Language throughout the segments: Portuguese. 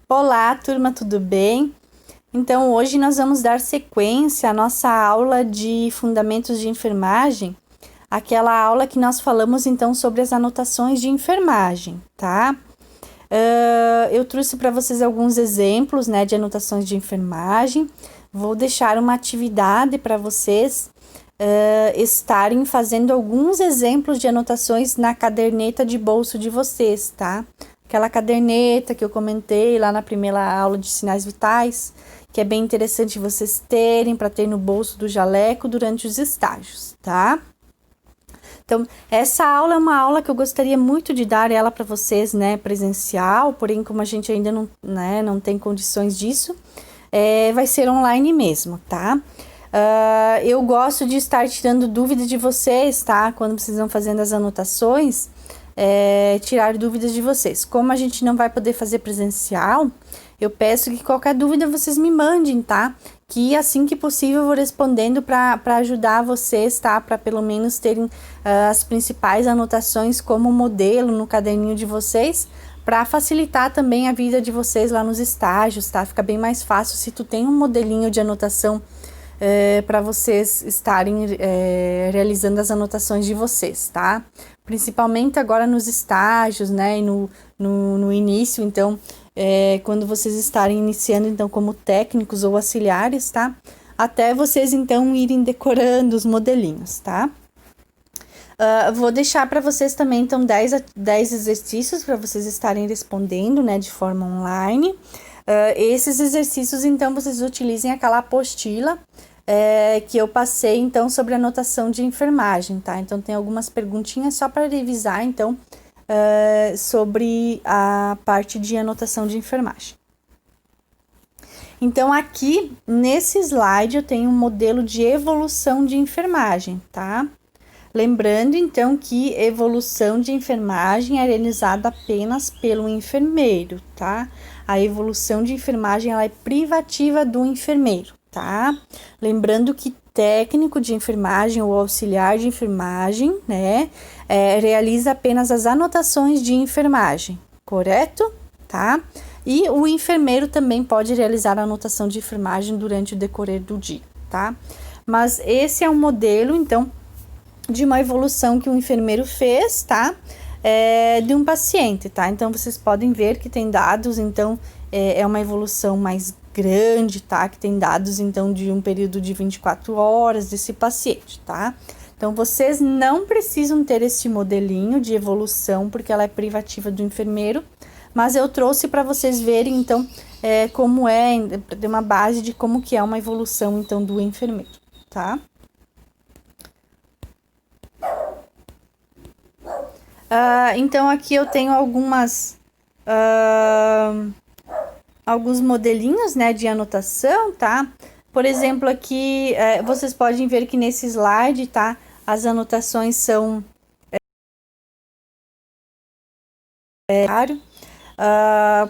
Olá, turma, tudo bem? Então, hoje nós vamos dar sequência à nossa aula de Fundamentos de Enfermagem, aquela aula que nós falamos então sobre as anotações de enfermagem, tá? Eu trouxe para vocês alguns exemplos, né, de anotações de enfermagem. Vou deixar uma atividade para vocês estarem fazendo alguns exemplos de anotações na caderneta de bolso de vocês, tá? Aquela caderneta que eu comentei lá na primeira aula de sinais vitais, que é bem interessante vocês terem para ter no bolso do jaleco durante os estágios, tá? Então, essa aula é uma aula que eu gostaria muito de dar ela para vocês, né, presencial, porém, como a gente ainda não, né, não tem condições disso, vai ser online mesmo, tá? Eu gosto de estar tirando dúvidas de vocês, tá? Quando vocês vão fazendo as anotações, tirar dúvidas de vocês. Como a gente não vai poder fazer presencial, eu peço que qualquer dúvida vocês me mandem, tá? Que assim que possível eu vou respondendo para ajudar vocês, tá? Para pelo menos terem as principais anotações como modelo no caderninho de vocês, para facilitar também a vida de vocês lá nos estágios, tá? Fica bem mais fácil se tu tem um modelinho de anotação para vocês estarem realizando as anotações de vocês, tá? Principalmente agora nos estágios, né, e no início, então, quando vocês estarem iniciando, então, como técnicos ou auxiliares, tá? Até vocês, então, irem decorando os modelinhos, tá? Vou deixar para vocês também, então, 10 exercícios para vocês estarem respondendo, né, de forma online. Esses exercícios, então, vocês utilizem aquela apostila que eu passei, então, sobre a anotação de enfermagem, tá? Então, tem algumas perguntinhas só para revisar, então, sobre a parte de anotação de enfermagem. Então, aqui, nesse slide, eu tenho um modelo de evolução de enfermagem, tá? Lembrando, então, que evolução de enfermagem é realizada apenas pelo enfermeiro, tá? A evolução de enfermagem, ela é privativa do enfermeiro, tá? Lembrando que técnico de enfermagem ou auxiliar de enfermagem, né, realiza apenas as anotações de enfermagem, correto? Tá? E o enfermeiro também pode realizar a anotação de enfermagem durante o decorrer do dia, tá? Mas esse é um modelo, então, de uma evolução que o enfermeiro fez, tá? De um paciente, tá? Então, vocês podem ver que tem dados, então, é uma evolução mais grande, tá? Que tem dados, então, de um período de 24 horas desse paciente, tá? Então, vocês não precisam ter esse modelinho de evolução, porque ela é privativa do enfermeiro, mas eu trouxe para vocês verem, então, como de uma base de como que é uma evolução, então, do enfermeiro, tá? Então, aqui eu tenho alguns modelinhos, né, de anotação, tá? Por exemplo, aqui vocês podem ver que nesse slide, tá? As anotações são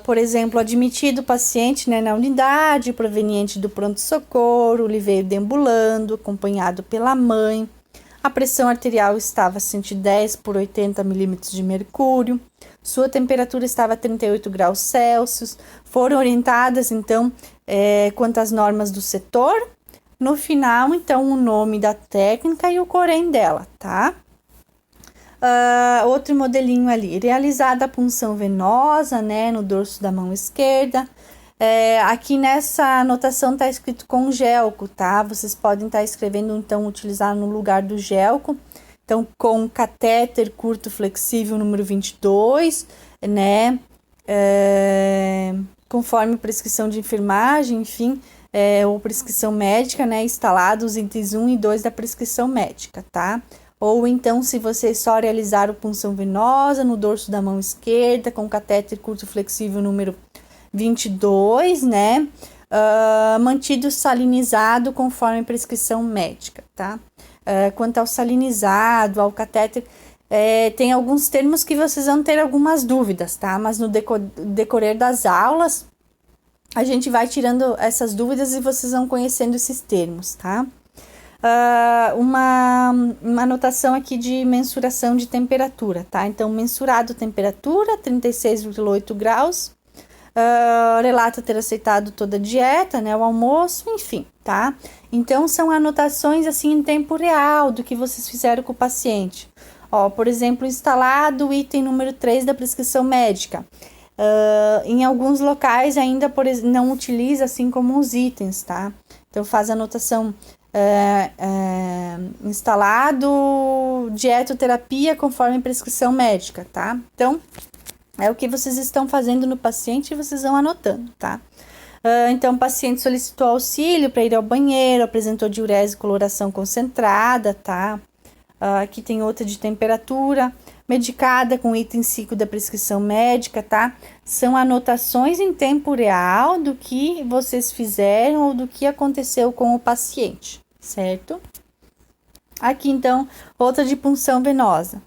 por exemplo, admitido o paciente, né, na unidade, proveniente do pronto-socorro, ele veio deambulando, acompanhado pela mãe. A pressão arterial estava 110 por 80 milímetros de mercúrio. Sua temperatura estava a 38 graus Celsius. Foram orientadas, então, quanto às normas do setor. No final, então, o nome da técnica e o corém dela, tá? Outro modelinho ali, realizada a punção venosa, né, no dorso da mão esquerda. Aqui nessa anotação está escrito com gelco, tá? Vocês podem estar escrevendo, então, utilizar no lugar do gelco. Então, com catéter curto flexível número 22, né? Conforme prescrição de enfermagem, enfim, ou prescrição médica, né? Instalado os itens 1 e 2 da prescrição médica, tá? Ou então, se vocês só realizaram punção venosa no dorso da mão esquerda, com catéter curto flexível número 22, né? Mantido salinizado conforme prescrição médica, tá? Quanto ao salinizado, ao catéter, tem alguns termos que vocês vão ter algumas dúvidas, tá? Mas no decorrer das aulas, a gente vai tirando essas dúvidas e vocês vão conhecendo esses termos, tá? Uma anotação aqui de mensuração de temperatura, tá? Então, mensurado temperatura, 36,8 graus. relata ter aceitado toda a dieta, né, o almoço, enfim, tá? Então, são anotações, assim, em tempo real do que vocês fizeram com o paciente. Ó, por exemplo, instalado o item número 3 da prescrição médica. Em alguns locais ainda não utiliza assim como os itens, tá? Então, faz a anotação instalado dietoterapia conforme prescrição médica, tá? Então, é o que vocês estão fazendo no paciente e vocês vão anotando, tá? Então, o paciente solicitou auxílio para ir ao banheiro, apresentou diurese e coloração concentrada, tá? Aqui tem outra de temperatura, medicada com item 5 da prescrição médica, tá? São anotações em tempo real do que vocês fizeram ou do que aconteceu com o paciente, certo? Aqui, então, outra de punção venosa.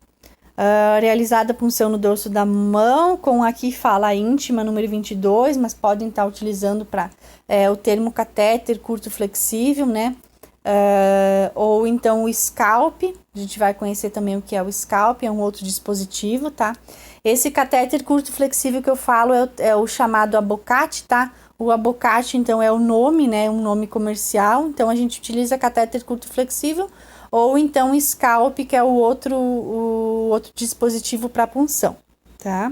Realizada a punção no dorso da mão, com aqui fala íntima, número 22, mas podem estar utilizando para o termo catéter curto flexível, né? Ou então o scalp, a gente vai conhecer também o que é o scalp, é um outro dispositivo, tá? Esse catéter curto flexível que eu falo é o chamado abocate, tá? O abocate, então, é o nome, né? Um nome comercial, então a gente utiliza catéter curto flexível, ou então o scalp, que é o outro dispositivo para punção, tá?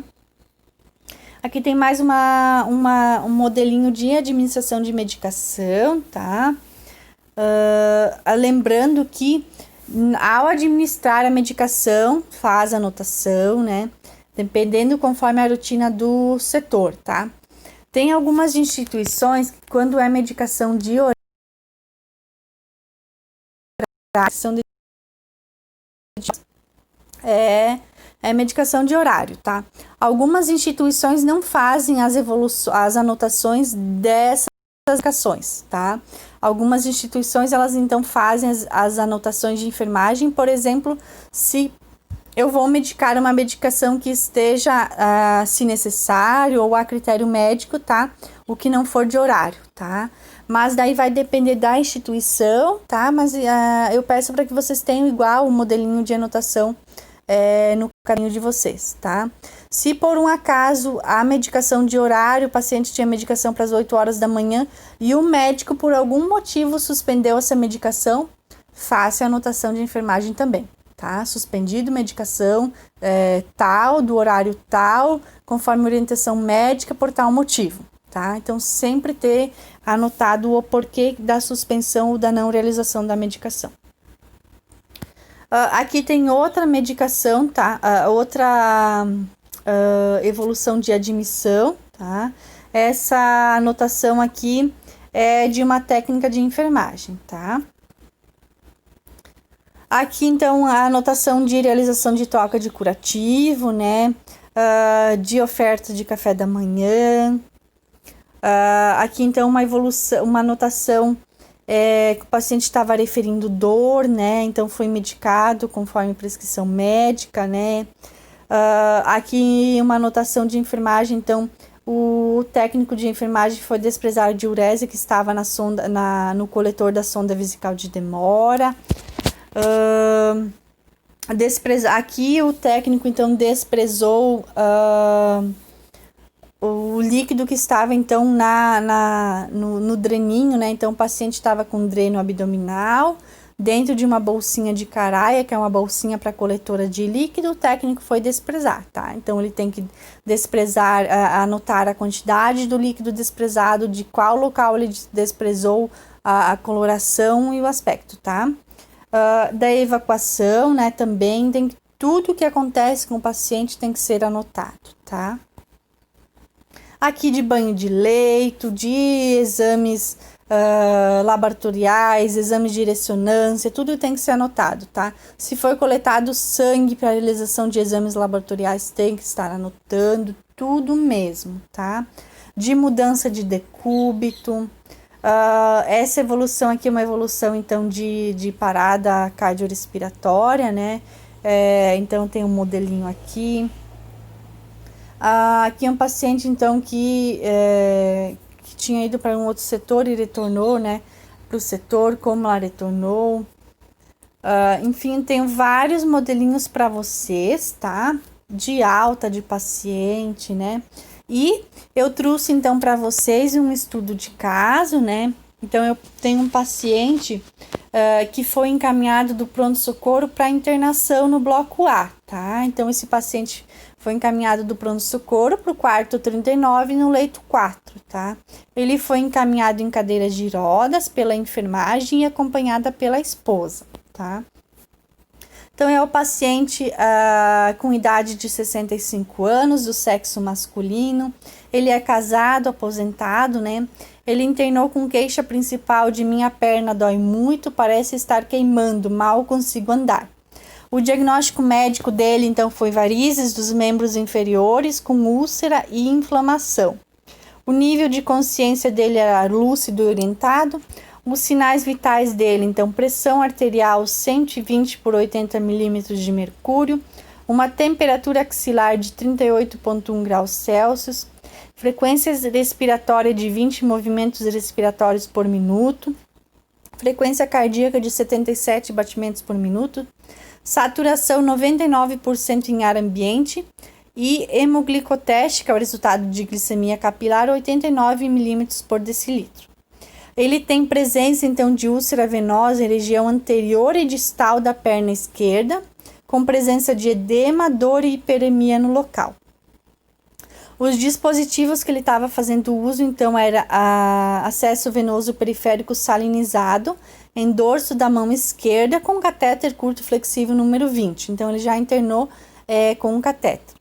Aqui tem mais um modelinho de administração de medicação, tá? Lembrando que ao administrar a medicação, faz anotação, né? Dependendo conforme a rotina do setor, tá? Tem algumas instituições que quando é medicação de horário, é medicação de horário, tá? Algumas instituições não fazem as anotações dessas medicações, tá? Algumas instituições, elas então fazem as anotações de enfermagem, por exemplo, se eu vou medicar uma medicação que esteja, se necessário, ou a critério médico, tá? O que não for de horário, tá? Mas daí vai depender da instituição, tá? Mas eu peço para que vocês tenham igual o modelinho de anotação no caminho de vocês, tá? Se por um acaso a medicação de horário, o paciente tinha medicação para as 8 horas da manhã e o médico por algum motivo suspendeu essa medicação, faça a anotação de enfermagem também, tá? Suspendido medicação tal, do horário tal, conforme orientação médica por tal motivo, tá? Então, sempre ter anotado o porquê da suspensão ou da não realização da medicação. Aqui tem outra medicação, tá? Outra evolução de admissão, tá? Essa anotação aqui é de uma técnica de enfermagem, tá? Aqui, então, a anotação de realização de troca de curativo, né? De oferta de café da manhã. Aqui, então, uma anotação que o paciente estava referindo dor, né? Então, foi medicado conforme prescrição médica, né? Aqui, uma anotação de enfermagem, então, o técnico de enfermagem foi desprezar a diurese que estava no coletor da sonda vesical de demora. Aqui, o técnico, então, desprezou o líquido que estava, então, no dreninho, né? Então, o paciente estava com dreno abdominal, dentro de uma bolsinha de caraia, que é uma bolsinha para coletora de líquido, o técnico foi desprezar, tá? Então, ele tem que desprezar, anotar a quantidade do líquido desprezado, de qual local ele desprezou, a coloração e o aspecto, tá? Da evacuação, né? Também tudo que acontece com o paciente tem que ser anotado, tá? Aqui de banho de leito, de exames laboratoriais, exames de ressonância, tudo tem que ser anotado, tá? Se for coletado sangue para realização de exames laboratoriais, tem que estar anotando tudo mesmo, tá? De mudança de decúbito. Essa evolução aqui é uma evolução, então, de parada cardiorrespiratória, né? Então, tem um modelinho aqui. Aqui é um paciente, então, que tinha ido para um outro setor e retornou, né, para o setor, como ela retornou. Enfim, tenho vários modelinhos para vocês, tá? de alta de paciente, né? E eu trouxe então para vocês um estudo de caso, né? Então eu tenho um paciente que foi encaminhado do pronto-socorro para internação no bloco A, tá? Então esse paciente foi encaminhado do pronto-socorro para o quarto 39 no leito 4, tá? Ele foi encaminhado em cadeira de rodas pela enfermagem e acompanhada pela esposa, tá? Então, é o paciente com idade de 65 anos, do sexo masculino. Ele é casado, aposentado, né? Ele internou com queixa principal de minha perna dói muito, parece estar queimando, mal consigo andar. O diagnóstico médico dele, então, foi varizes dos membros inferiores com úlcera e inflamação. O nível de consciência dele era lúcido e orientado. Os sinais vitais dele, então, pressão arterial 120 por 80 milímetros de mercúrio, uma temperatura axilar de 38,1 graus Celsius, frequência respiratória de 20 movimentos respiratórios por minuto, frequência cardíaca de 77 batimentos por minuto, saturação 99% em ar ambiente e hemoglicoteste, que é o resultado de glicemia capilar, 89 milímetros por decilitro. Ele tem presença, então, de úlcera venosa em região anterior e distal da perna esquerda, com presença de edema, dor e hiperemia no local. Os dispositivos que ele estava fazendo uso, então, era acesso venoso periférico salinizado em dorso da mão esquerda com catéter curto flexível número 20. Então, ele já internou com um catéter.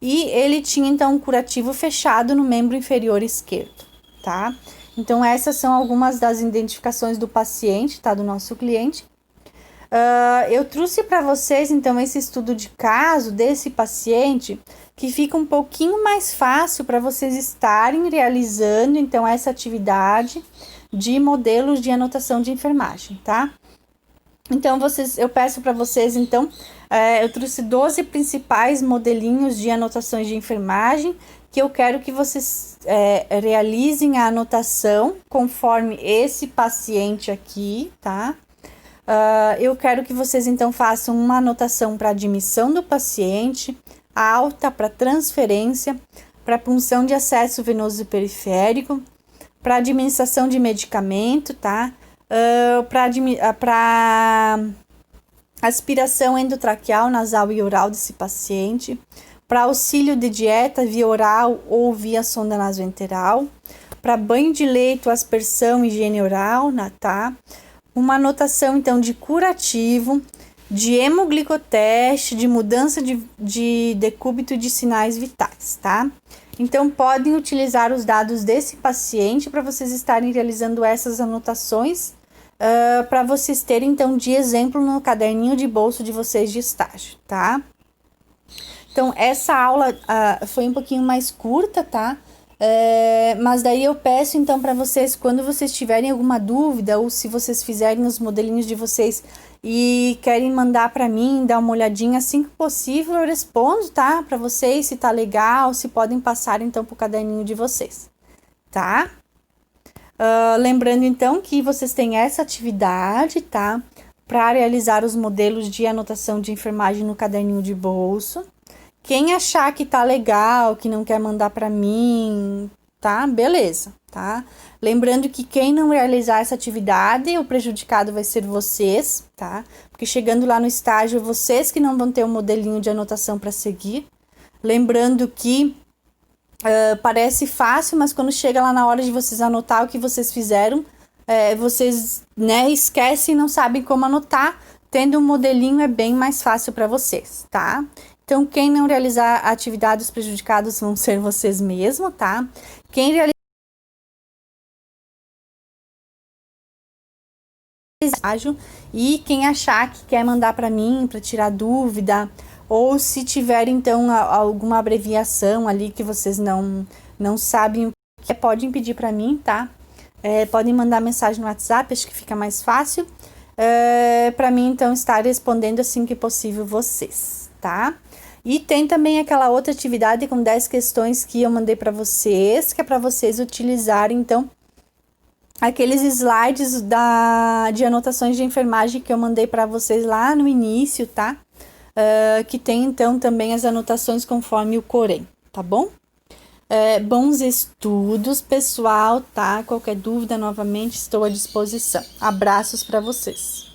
E ele tinha, então, um curativo fechado no membro inferior esquerdo, tá? Então, essas são algumas das identificações do paciente, tá? Do nosso cliente. Eu trouxe para vocês, então, esse estudo de caso desse paciente, que fica um pouquinho mais fácil para vocês estarem realizando, então, essa atividade de modelos de anotação de enfermagem, tá? Então, eu peço para vocês, então, eu trouxe 12 principais modelinhos de anotações de enfermagem, que eu quero que vocês realizem a anotação conforme esse paciente aqui, tá? Eu quero que vocês, então, façam uma anotação para admissão do paciente, alta para transferência, para punção de acesso venoso periférico, para administração de medicamento, tá? Para aspiração endotraqueal, nasal e oral desse paciente, para auxílio de dieta via oral ou via sonda nasoenteral, para banho de leito, aspersão e higiene oral, tá? Uma anotação, então, de curativo, de hemoglicoteste, de mudança de decúbito de sinais vitais, tá? Então, podem utilizar os dados desse paciente para vocês estarem realizando essas anotações, para vocês terem, então, de exemplo no caderninho de bolso de vocês de estágio, tá? Então, essa aula foi um pouquinho mais curta, tá? Mas daí eu peço, então, para vocês, quando vocês tiverem alguma dúvida, ou se vocês fizerem os modelinhos de vocês e querem mandar para mim, dar uma olhadinha assim que possível, eu respondo, tá? Para vocês, se tá legal, se podem passar, então, pro caderninho de vocês, tá? Lembrando, então, que vocês têm essa atividade, tá? Para realizar os modelos de anotação de enfermagem no caderninho de bolso. Quem achar que tá legal, que não quer mandar para mim, tá? Beleza, tá? Lembrando que quem não realizar essa atividade, o prejudicado vai ser vocês, tá? Porque chegando lá no estágio, vocês que não vão ter um modelinho de anotação para seguir. Lembrando que parece fácil, mas quando chega lá na hora de vocês anotar o que vocês fizeram, vocês, né, esquecem e não sabem como anotar. Tendo um modelinho é bem mais fácil para vocês, tá? Então, quem não realizar a atividade, os prejudicados vão ser vocês mesmos, tá? Quem realizar e quem achar que quer mandar para mim para tirar dúvida, ou se tiver, então, alguma abreviação ali que vocês não sabem o que é, podem pedir para mim, tá? Podem mandar mensagem no WhatsApp, acho que fica mais fácil. Para mim, então, estar respondendo assim que possível vocês, tá? E tem também aquela outra atividade com 10 questões que eu mandei para vocês, que é para vocês utilizarem, então, aqueles slides de anotações de enfermagem que eu mandei para vocês lá no início, tá? que tem então também as anotações conforme o Corém, tá bom? Bons estudos, pessoal, tá? Qualquer dúvida, novamente, estou à disposição. Abraços para vocês.